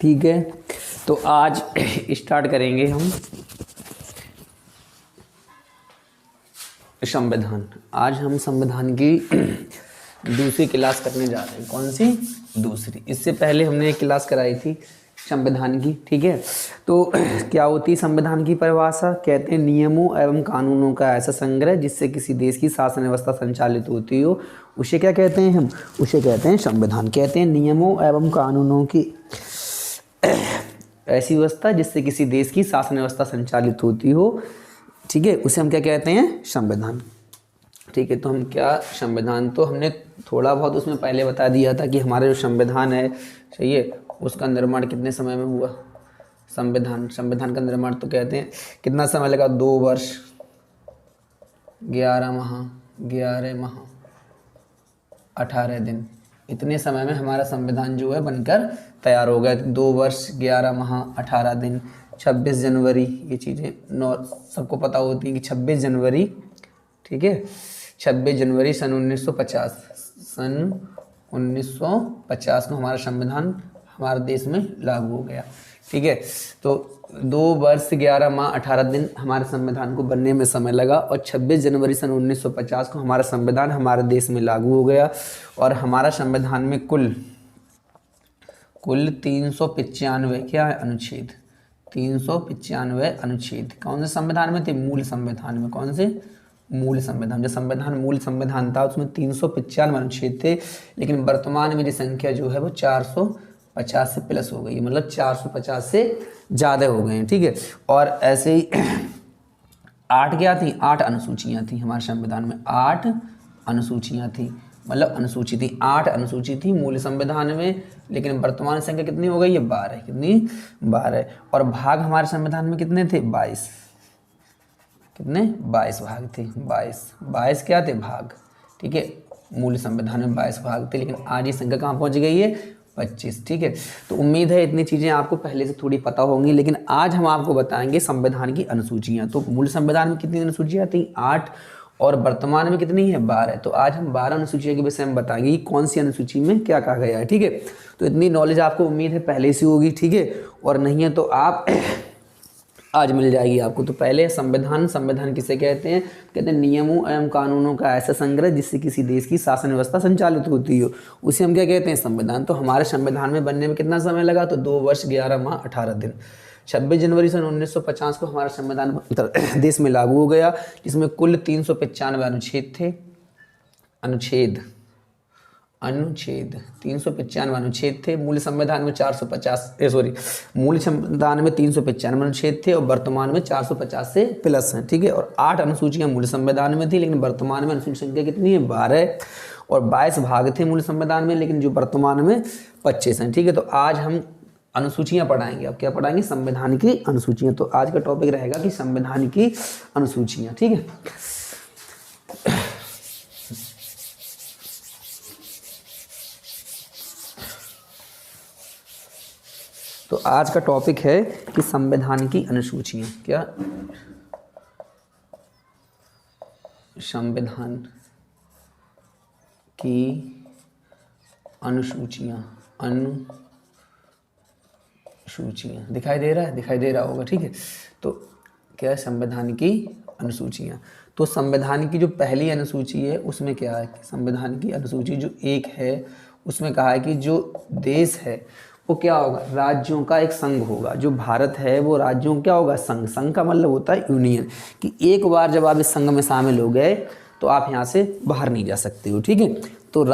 ठीक है, तो आज स्टार्ट करेंगे हम संविधान। आज हम संविधान की दूसरी क्लास करने जा रहे हैं। कौन सी? दूसरी। इससे पहले हमने एक क्लास कराई थी संविधान की। ठीक है, तो क्या होती है संविधान की परिभाषा? कहते हैं नियमों एवं कानूनों का ऐसा संग्रह जिससे किसी देश की शासन व्यवस्था संचालित होती हो, उसे क्या कहते हैं हम? उसे कहते हैं संविधान। कहते हैं नियमों एवं कानूनों की ऐसी व्यवस्था जिससे किसी देश की शासन व्यवस्था संचालित होती हो, ठीक है, उसे हम क्या कहते हैं? संविधान। ठीक है, तो हम क्या संविधान, तो हमने थोड़ा बहुत उसमें पहले बता दिया था कि हमारा जो संविधान है, सही है, उसका निर्माण कितने समय में हुआ? संविधान का निर्माण तो कहते हैं कितना समय लगा? 2 वर्ष 11 माह 18 दिन। इतने समय में हमारा संविधान जो है बनकर तैयार हो गया। 2 वर्ष 11 माह 18 दिन। 26 जनवरी, ये चीज़ें सबको पता होती हैं कि 26 जनवरी, ठीक है, 26 जनवरी सन 1950 को हमारा संविधान हमारे देश में लागू हो गया। ठीक है, तो 2 वर्ष 11 माह 18 दिन हमारे संविधान को बनने में समय लगा और 26 जनवरी सन 1950 को हमारा संविधान हमारे देश में लागू हो गया। और हमारा संविधान में कुल 395 क्या है? अनुच्छेद। 395 अनुच्छेद कौन से संविधान में थे? मूल संविधान में। कौन से? मूल संविधान। जो संविधान मूल संविधान था उसमें 395 अनुच्छेद थे, लेकिन वर्तमान में जो संख्या जो है वो 450 से प्लस हो गई है, मतलब 450 से ज़्यादा हो गए हैं। ठीक है, और ऐसे ही 8 क्या थी? 8 अनुसूचियाँ थी हमारे संविधान में। 8 अनुसूचियाँ थी, मतलब अनुसूची थी। 8 अनुसूची थी मूल संविधान में, लेकिन वर्तमान संख्या कितनी हो गई है? 12। कितनी? 12। और भाग हमारे संविधान में कितने थे? 22। कितने? 22 भाग थे। 22 क्या थे? भाग। ठीक है, मूल संविधान में 22 भाग थे, लेकिन आज ये संख्या कहाँ पहुँच गई है? 25। ठीक है, तो उम्मीद है इतनी चीज़ें आपको पहले से थोड़ी पता होंगी, लेकिन आज हम आपको बताएंगे संविधान की अनुसूचियाँ। तो मूल संविधान में कितनी अनुसूचियाँ थी? 8, और वर्तमान में कितनी है? 12। तो आज हम 12 अनुसूचियों के विषय में बताएंगे कि कौन सी अनुसूची में क्या कहा गया है। ठीक है, तो इतनी नॉलेज आपको उम्मीद है पहले से होगी। ठीक है, और नहीं है तो आप आज मिल जाएगी आपको। तो पहले संविधान किसे कहते हैं? कहते हैं नियमों एवं कानूनों का ऐसा संग्रह जिससे किसी देश की शासन व्यवस्था संचालित होती हो, उसे हम क्या कहते हैं? संविधान। तो हमारे संविधान में बनने में कितना समय लगा? तो 2 वर्ष 11 माह 18 दिन। 26 जनवरी सन 1950 को हमारा संविधान देश में लागू हो गया, जिसमें कुल 395 अनुच्छेद थे। अनुच्छेद 395 अनुच्छेद थे। मूल संविधान में 395 अनुच्छेद थे, और वर्तमान में 450 से प्लस हैं। ठीक है, और 8 अनुसूचियां मूल संविधान में थी, लेकिन वर्तमान में अनुसूची संख्या कितनी है? 12। और 22 भाग थे मूल संविधान में, लेकिन जो वर्तमान में 25 हैं। ठीक है, तो आज हम अनुसूचियां पढ़ाएंगे। अब क्या पढ़ाएंगे? संविधान की अनुसूचियां। तो आज का टॉपिक रहेगा कि संविधान की अनुसूचियां। ठीक है, तो आज का टॉपिक है कि संविधान की अनुसूचियां। क्या? संविधान की अनुसूचियां। दिखाई दे रहा है? दिखाई दे रहा होगा। ठीक है, तो क्या है? संविधान की अनुसूचियां। तो संविधान की जो पहली अनुसूची है उसमें क्या है? संविधान की अनुसूची जो 1 है उसमें कहा है कि जो देश है वो क्या होगा? राज्यों का एक संघ होगा। जो भारत है वो राज्यों क्या होगा? संघ। संघ का मतलब होता है यूनियन, कि एक बार जब आप इस संघ में शामिल हो गए तो आप यहाँ से बाहर नहीं जा सकते हो। ठीक है, तो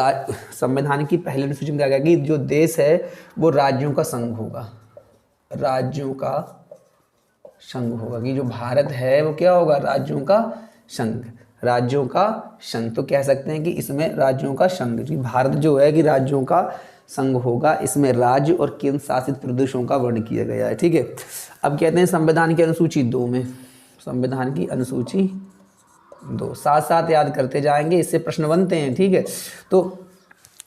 संविधान की पहली अनुसूची में क्या कहा कि जो देश है वो राज्यों का संघ होगा। राज्यों का संघ होगा, कि जो भारत है वो क्या होगा? राज्यों का संघ। राज्यों का संघ, तो कह सकते हैं कि इसमें राज्यों का संघ, भारत जो है कि राज्यों का संघ होगा। इसमें राज्य और केंद्र शासित प्रदेशों का वर्णन किया गया है। ठीक है, अब कहते हैं संविधान की अनुसूची 2 में, संविधान की अनुसूची 2 साथ साथ याद करते जाएंगे, इससे प्रश्न बनते हैं। ठीक है, तो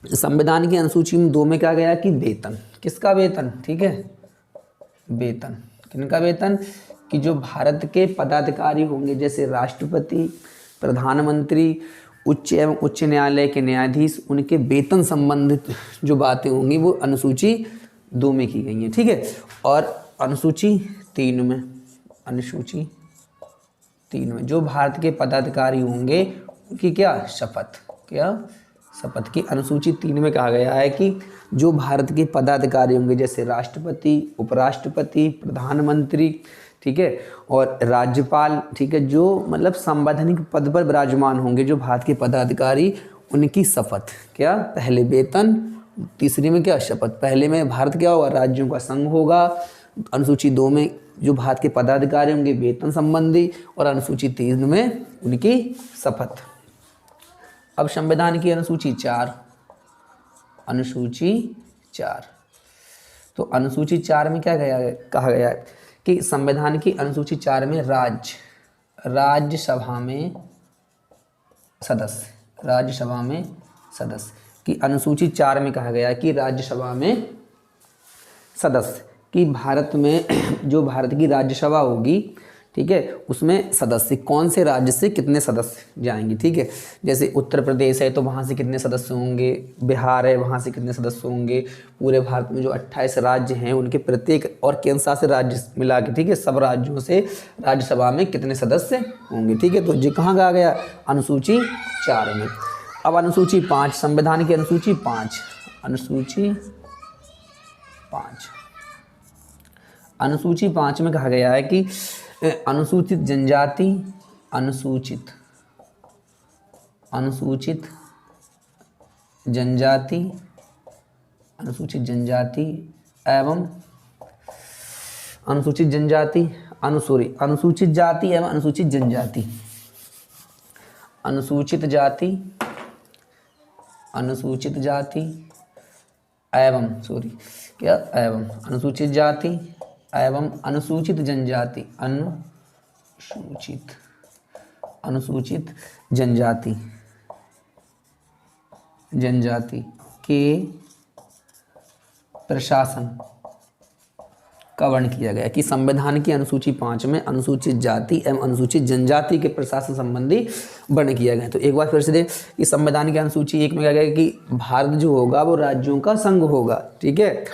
संविधान की अनुसूची में 2 में क्या गया कि वेतन। किसका वेतन? ठीक है, वेतन। किनका वेतन? कि जो भारत के पदाधिकारी होंगे, जैसे राष्ट्रपति, प्रधानमंत्री उच्च एवं उच्च न्यायालय के न्यायाधीश उनके वेतन संबंधित जो बातें होंगी वो अनुसूची 2 में की गई हैं, ठीक है। और अनुसूची 3 में, अनुसूची 3 में जो भारत के पदाधिकारी होंगे उनकी क्या शपथ, क्या शपथ की अनुसूची 3 में कहा गया है कि जो भारत के पदाधिकारी होंगे जैसे राष्ट्रपति, उपराष्ट्रपति, प्रधानमंत्री, ठीक है, और राज्यपाल, ठीक है, जो मतलब संवैधानिक पद पर विराजमान होंगे जो भारत के पदाधिकारी, उनकी शपथ क्या, पहले वेतन, तीसरी में क्या शपथ। पहले में भारत क्या होगा, राज्यों का संघ होगा। अनुसूची 2 में जो भारत के पदाधिकारी होंगे वेतन संबंधी, और अनुसूची 3 में उनकी शपथ। अब संविधान की अनुसूची 4, अनुसूची 4। तो अनुसूची 4 में क्या कहा गया है कि संविधान की अनुसूची 4 में राज्यसभा में सदस्य, राज्यसभा में सदस्य की अनुसूची 4 में कहा गया है कि राज्यसभा में सदस्य कि भारत में जो भारत की राज्यसभा होगी, ठीक है, उसमें सदस्य कौन से राज्य से कितने सदस्य जाएंगे, ठीक है। जैसे उत्तर प्रदेश है तो वहाँ से कितने सदस्य होंगे, बिहार है वहाँ से कितने सदस्य होंगे, पूरे भारत में जो 28 राज्य हैं उनके प्रत्येक और केंद्र शासित राज्य मिला के, ठीक है, सब राज्यों से राज्यसभा में कितने सदस्य होंगे, ठीक है। तो ये कहाँ कहा गया, अनुसूची 4 में। अब अनुसूची 5, संविधान की अनुसूची 5, अनुसूची 5, अनुसूची 5 में कहा गया है कि अनुसूचित जनजाति, अनुसूचित जनजाति, अनुसूचित जनजाति एवं अनुसूचित जनजाति, अनुसूचित जाति एवं अनुसूचित जनजाति, अनुसूचित जाति, अनुसूचित जाति एवं क्या एवं अनुसूचित जाति एवं अनुसूचित जनजाति, अनुसूचित जनजाति के प्रशासन का वर्णन किया गया कि संविधान की अनुसूची 5 में अनुसूचित जाति एवं अनुसूचित जनजाति के प्रशासन संबंधी वर्णन किया गया। तो एक बार फिर से दें कि संविधान की अनुसूची 1 में कहा गया कि भारत जो होगा वो राज्यों का संघ होगा, ठीक है।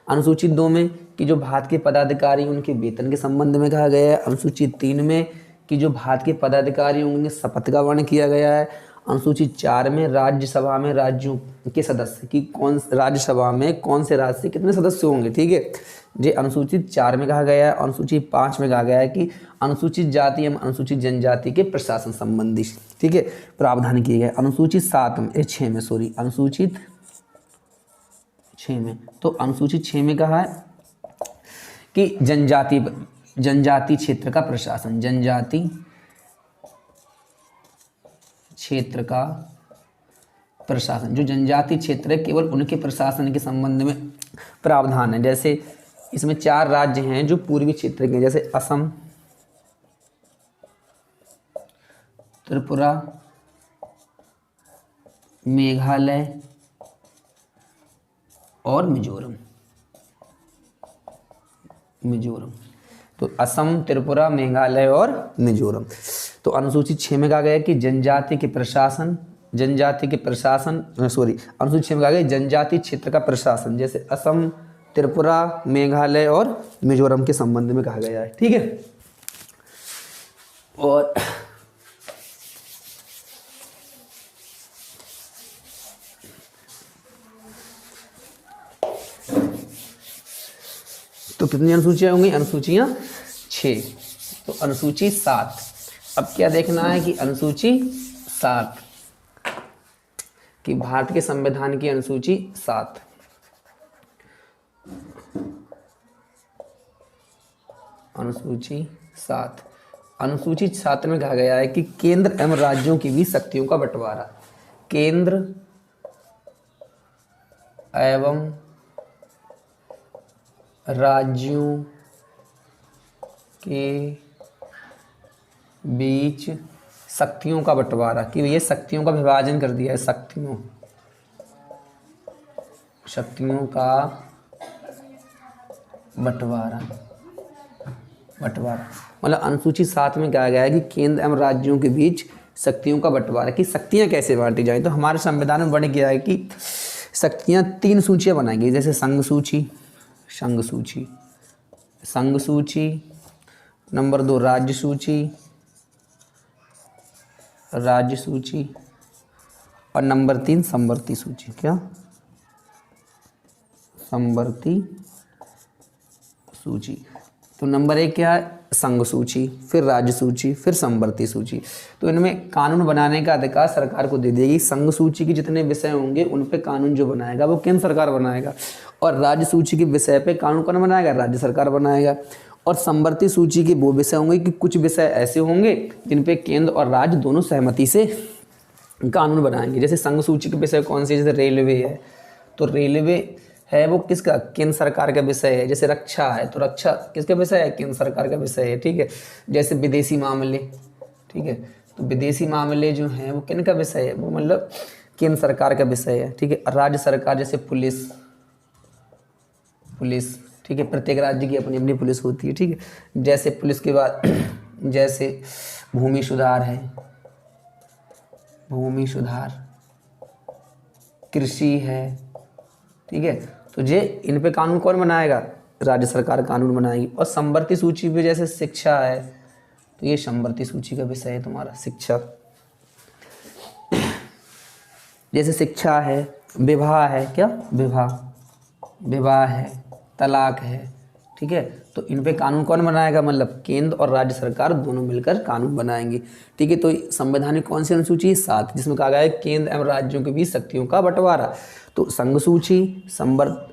अनुसूची 2 में कि जो भारत के पदाधिकारी उनके वेतन के संबंध में कहा गया है। अनुसूची 3 में कि जो भारत के पदाधिकारी उनके शपथ का वर्णन किया गया है। अनुसूची 4 में राज्यसभा में राज्यों के सदस्य कि कौन राज्यसभा में कौन से राज्य से कितने सदस्य होंगे, ठीक है। ये अनुसूचित 4 में कहा गया है। अनुसूची 5 में कहा गया है कि अनुसूचित जाति एवं अनुसूचित जनजाति के प्रशासन संबंधी, ठीक है, प्रावधान किए गए। अनुसूचित 6 में अनुसूचित 6 में, तो अनुसूचित 6 में कहा है कि जनजाति क्षेत्र का प्रशासन, जनजाति क्षेत्र का प्रशासन, जो जनजाति क्षेत्र है केवल उनके प्रशासन के संबंध में प्रावधान है। जैसे इसमें 4 राज्य हैं जो पूर्वी क्षेत्र के, जैसे असम, त्रिपुरा, मेघालय और मिजोरम। तो असम, त्रिपुरा, मेघालय और मिजोरम। तो अनुसूचित 6 में कहा गया कि अनुसूचित 6 में कहा गया जनजाति क्षेत्र का प्रशासन, जैसे असम, त्रिपुरा, मेघालय और मिजोरम के संबंध में कहा गया है, ठीक है। और तो कितनी अनुसूचियाँ होंगी, अनुसूचियाँ 6। तो अनुसूची 7, अब क्या देखना है कि अनुसूची 7 कि भारत के संविधान की अनुसूची 7, अनुसूची 7, अनुसूची 7 में कहा गया है कि केंद्र एवं राज्यों की भी शक्तियों का बंटवारा, केंद्र एवं राज्यों के बीच शक्तियों का बंटवारा, कि ये शक्तियों का विभाजन कर दिया है, शक्तियों का बंटवारा मतलब अनुसूची 7 में कहा गया है कि केंद्र एवं राज्यों के बीच शक्तियों का बंटवारा, कि शक्तियाँ कैसे बांटी जाए। तो हमारे संविधान में वर्ण किया है कि शक्तियाँ 3 सूचियाँ बनाएंगी, जैसे संघ सूची, संघ सूची, संघ सूची, नंबर 2 राज्य सूची, राज्य सूची, और नंबर 3 समवर्ती सूची। क्या? समवर्ती सूची। तो नंबर 1 क्या है? संघ सूची, फिर राज्य सूची, फिर समवर्ती सूची। तो इनमें कानून बनाने का अधिकार सरकार को दे देगी। संघ सूची के जितने विषय होंगे उन पे कानून जो बनाएगा वो केंद्र सरकार बनाएगा, और राज्य सूची के विषय पे कानून कौन बनाएगा? राज्य सरकार बनाएगा। और समवर्ती सूची के वो विषय होंगे कि कुछ विषय ऐसे होंगे जिन पे केंद्र और राज्य दोनों सहमति से कानून बनाएंगे। जैसे संघ सूची के विषय कौन से? जैसे रेलवे है, तो रेलवे है वो किसका? केंद्र सरकार का विषय है। जैसे रक्षा है, तो रक्षा किसका विषय है? केंद्र सरकार का विषय है, ठीक है। जैसे विदेशी मामले, ठीक है, तो विदेशी मामले जो हैं वो किन का विषय है? वो मतलब केंद्र सरकार का विषय है, ठीक है। राज्य सरकार, जैसे पुलिस, पुलिस, ठीक है, प्रत्येक राज्य की अपनी अपनी पुलिस होती है, ठीक है। जैसे पुलिस के बाद जैसे भूमि सुधार है, भूमि सुधार, कृषि है, ठीक है। तो ये इन पे कानून कौन बनाएगा? राज्य सरकार कानून बनाएगी। और समवर्ती सूची पे जैसे शिक्षा है, तो ये समवर्ती सूची का विषय है तुम्हारा, शिक्षा। जैसे शिक्षा है, विवाह है, क्या? विवाह, विवाह है, तलाक है, ठीक है। तो इन पे कानून कौन बनाएगा? मतलब केंद्र और राज्य सरकार दोनों मिलकर कानून बनाएंगे, ठीक है। तो संविधान में कौन सी अनुसूची? 7, जिसमें कहा गया है केंद्र एवं राज्यों के बीच शक्तियों का बंटवारा। तो संघ सूची,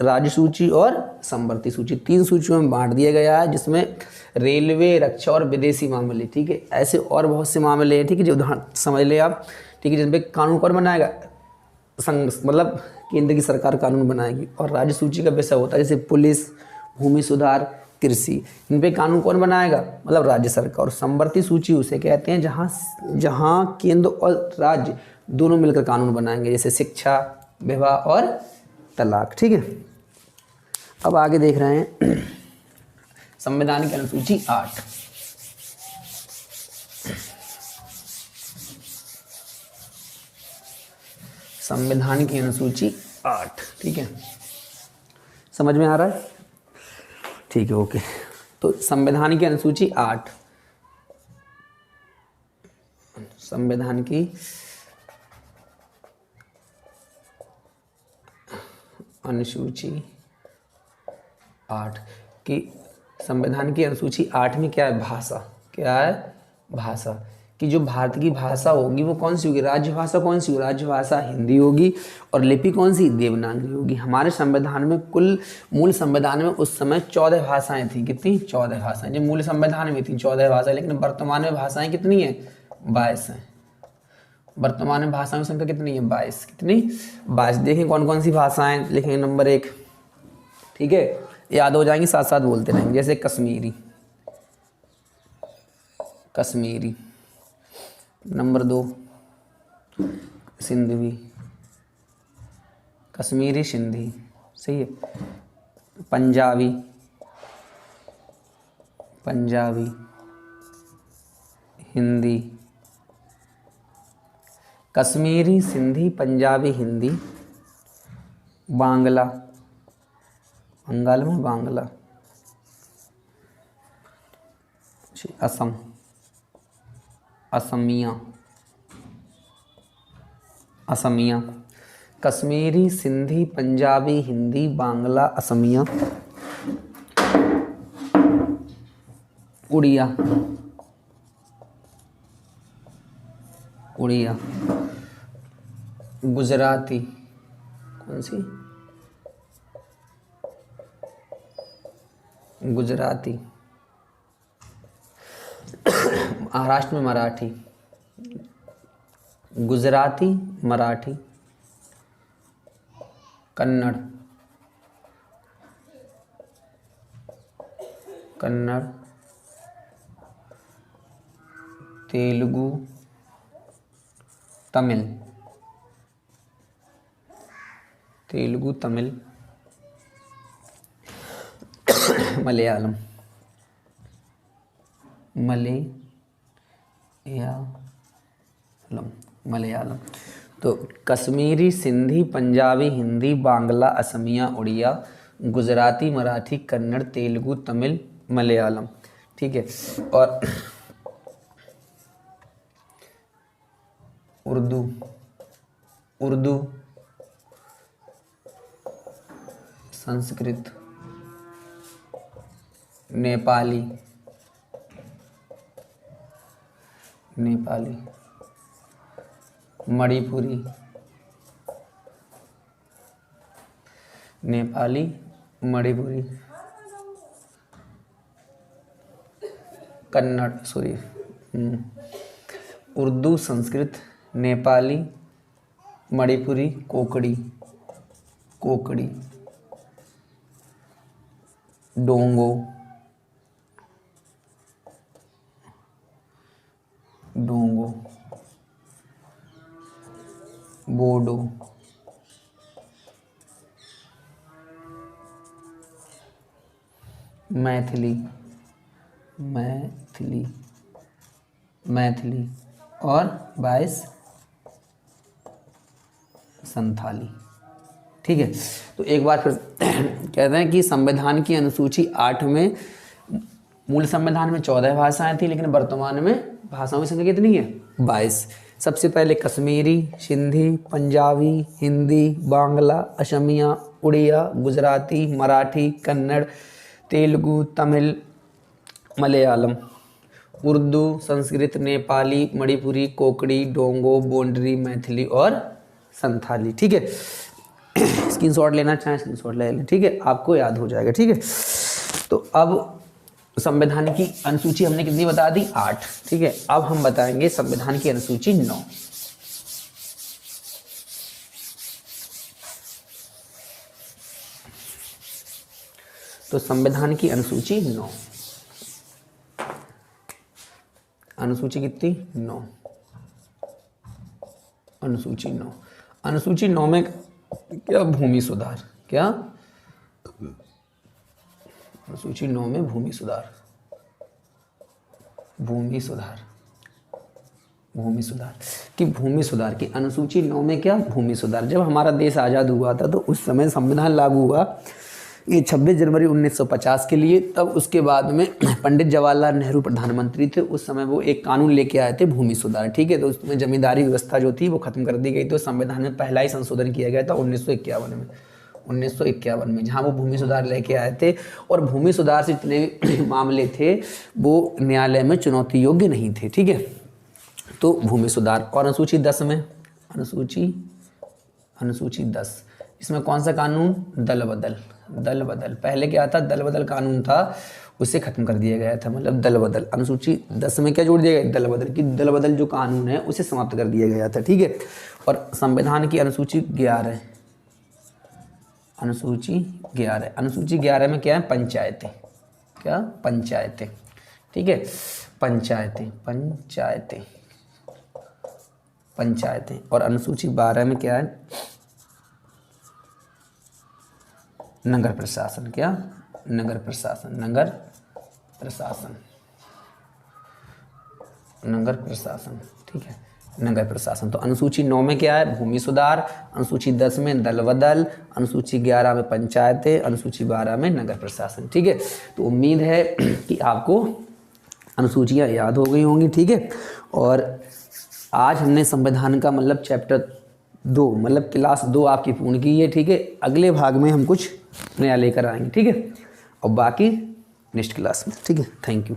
राज्य सूची और समवर्ती सूची, 3 सूचियों में बांट दिया गया है, जिसमें रेलवे, रक्षा और विदेशी मामले, ठीक है। ऐसे और बहुत से मामले हैं, ठीक है, जो उदाहरण समझ ले आप, ठीक है, जिनपे कानून कौन बनाएगा? संघ, मतलब केंद्र की सरकार कानून बनाएगी। और राज्य सूची का विषय होता है जैसे पुलिस, भूमि सुधार, कृषि, इन पे कानून कौन बनाएगा? मतलब राज्य सरकार। और समवर्ती सूची उसे कहते हैं जहाँ जहाँ केंद्र और राज्य दोनों मिलकर कानून बनाएंगे, जैसे शिक्षा, विवाह और तलाक, ठीक है। अब आगे देख रहे हैं संविधान की अनुसूची 8। संविधान की अनुसूची 8, ठीक है, समझ में आ रहा है? ठीक है, ओके। तो संविधान की अनुसूची 8, संविधान की अनुसूची 8 की, संविधान की अनुसूची 8 में क्या है? भाषा। क्या है? भाषा। कि जो भारत की भाषा होगी वो कौन सी होगी? राज्य भाषा कौन सी होगी? राज्य भाषा हिंदी होगी। और लिपि कौन सी? देवनागरी होगी। हमारे संविधान में कुल, मूल संविधान में उस समय 14 भाषाएं थी। कितनी? 14 भाषाएं। जो मूल संविधान में थी 14 भाषाएं, लेकिन वर्तमान में भाषाएं कितनी है? 22 हैं। वर्तमान में भाषाओं की संख्या कितनी है? 22। कितनी? 22। देखें कौन कौन सी भाषाएं लिखेंगे। नंबर 1, ठीक है, याद हो जाएंगी, साथ साथ बोलते रहेंगे। जैसे कश्मीरी, कश्मीरी। नंबर 2 सिंधवी, कश्मीरी सिंधी, सही है। पंजाबी, पंजाबी, हिंदी, कश्मीरी, सिंधी, पंजाबी, हिंदी, बांग्ला, बंगाल में बांग्ला, असम, असमिया, असमिया, कश्मीरी, सिंधी, पंजाबी, हिंदी, बांग्ला, असमिया, उड़िया, उड़िया, गुजराती, कौन सी? गुजराती, महाराष्ट्र में मराठी, गुजराती, मराठी, कन्नड़, कन्नड़, तेलुगु, तमिल, तेलुगु, तमिल, मलयालम, मलयालम, मलयालम। तो कश्मीरी, सिंधी, पंजाबी, हिंदी, बांग्ला, असमिया, उड़िया, गुजराती, मराठी, कन्नड़, तेलुगु, तमिल, मलयालम। ठीक है। और उर्दू, संस्कृत, नेपाली, मणिपुरी, कन्नड़, उर्दू, संस्कृत, नेपाली, मणिपुरी, कोकड़ी, डोंगो, बोडो, मैथिली और 22 संथाली। ठीक है। तो एक बार फिर कहते हैं कि संविधान की अनुसूची 8 में, मूल संविधान में 14 भाषाएं थी, लेकिन वर्तमान में भाषाओं की संख्या कितनी है? 22। सबसे पहले कश्मीरी, सिंधी, पंजाबी, हिंदी, बांग्ला, असमिया, उड़िया, गुजराती, मराठी, कन्नड़, तेलुगु, तमिल, मलयालम, उर्दू, संस्कृत, नेपाली, मणिपुरी, कोकड़ी, डोंगो, बोंडरी, मैथिली और संथाली। ठीक है। स्क्रीनशॉट लेना चाहें स्क्रीनशॉट ले लें। ठीक है, आपको याद हो जाएगा। ठीक है। तो अब संविधान की अनुसूची हमने कितनी बता दी? 8। ठीक है। अब हम बताएंगे संविधान की अनुसूची 9। तो संविधान की अनुसूची 9, अनुसूची कितनी? 9। अनुसूची 9 में क्या? भूमि सुधार। क्या? अनुसूची 9 में भूमि सुधार कि भूमि सुधार की अनुसूची 9 में क्या? भूमि सुधार। जब हमारा देश आज़ाद हुआ था तो उस समय संविधान लागू हुआ ये 26 जनवरी 1950 के लिए। तब उसके बाद में पंडित जवाहरलाल नेहरू प्रधानमंत्री थे, उस समय वो एक कानून लेके आए थे भूमि सुधार। ठीक है। तो उसमें जमींदारी व्यवस्था जो थी वो खत्म कर दी गई। तो संविधान में पहला ही संशोधन किया गया था 1951 में, जहाँ वो भूमि सुधार लेके आए थे। और भूमि सुधार से जितने भी मामले थे वो न्यायालय में चुनौती योग्य नहीं थे। ठीक है। तो भूमि सुधार। और अनुसूची 10 में, अनुसूची 10, इसमें कौन सा कानून? दल बदल। पहले क्या था? दल बदल कानून था, उसे खत्म कर दिया गया था, मतलब दल बदल। अनुसूची 10 में क्या जोड़ दिया गया? दल बदल। कि दल बदल जो कानून है उसे समाप्त कर दिया गया था। ठीक है। और संविधान की अनुसूची 11, अनुसूची 11 में क्या है? पंचायतें। क्या? पंचायतें। ठीक है। पंचायतें। और अनुसूची 12 में क्या है? नगर प्रशासन। क्या? नगर प्रशासन। ठीक है। नगर प्रशासन। तो अनुसूची 9 में क्या है? भूमि सुधार। अनुसूची 10 में दल बदल। अनुसूची 11 में पंचायतें। अनुसूची 12 में नगर प्रशासन। ठीक है। तो उम्मीद है कि आपको अनुसूचियाँ याद हो गई होंगी। ठीक है। और आज हमने संविधान का मतलब चैप्टर 2 मतलब क्लास 2 आपकी पूर्ण की है। ठीक है। अगले भाग में हम कुछ नया लेकर आएंगे। ठीक है। और बाकी नेक्स्ट क्लास में। ठीक है। Thank you.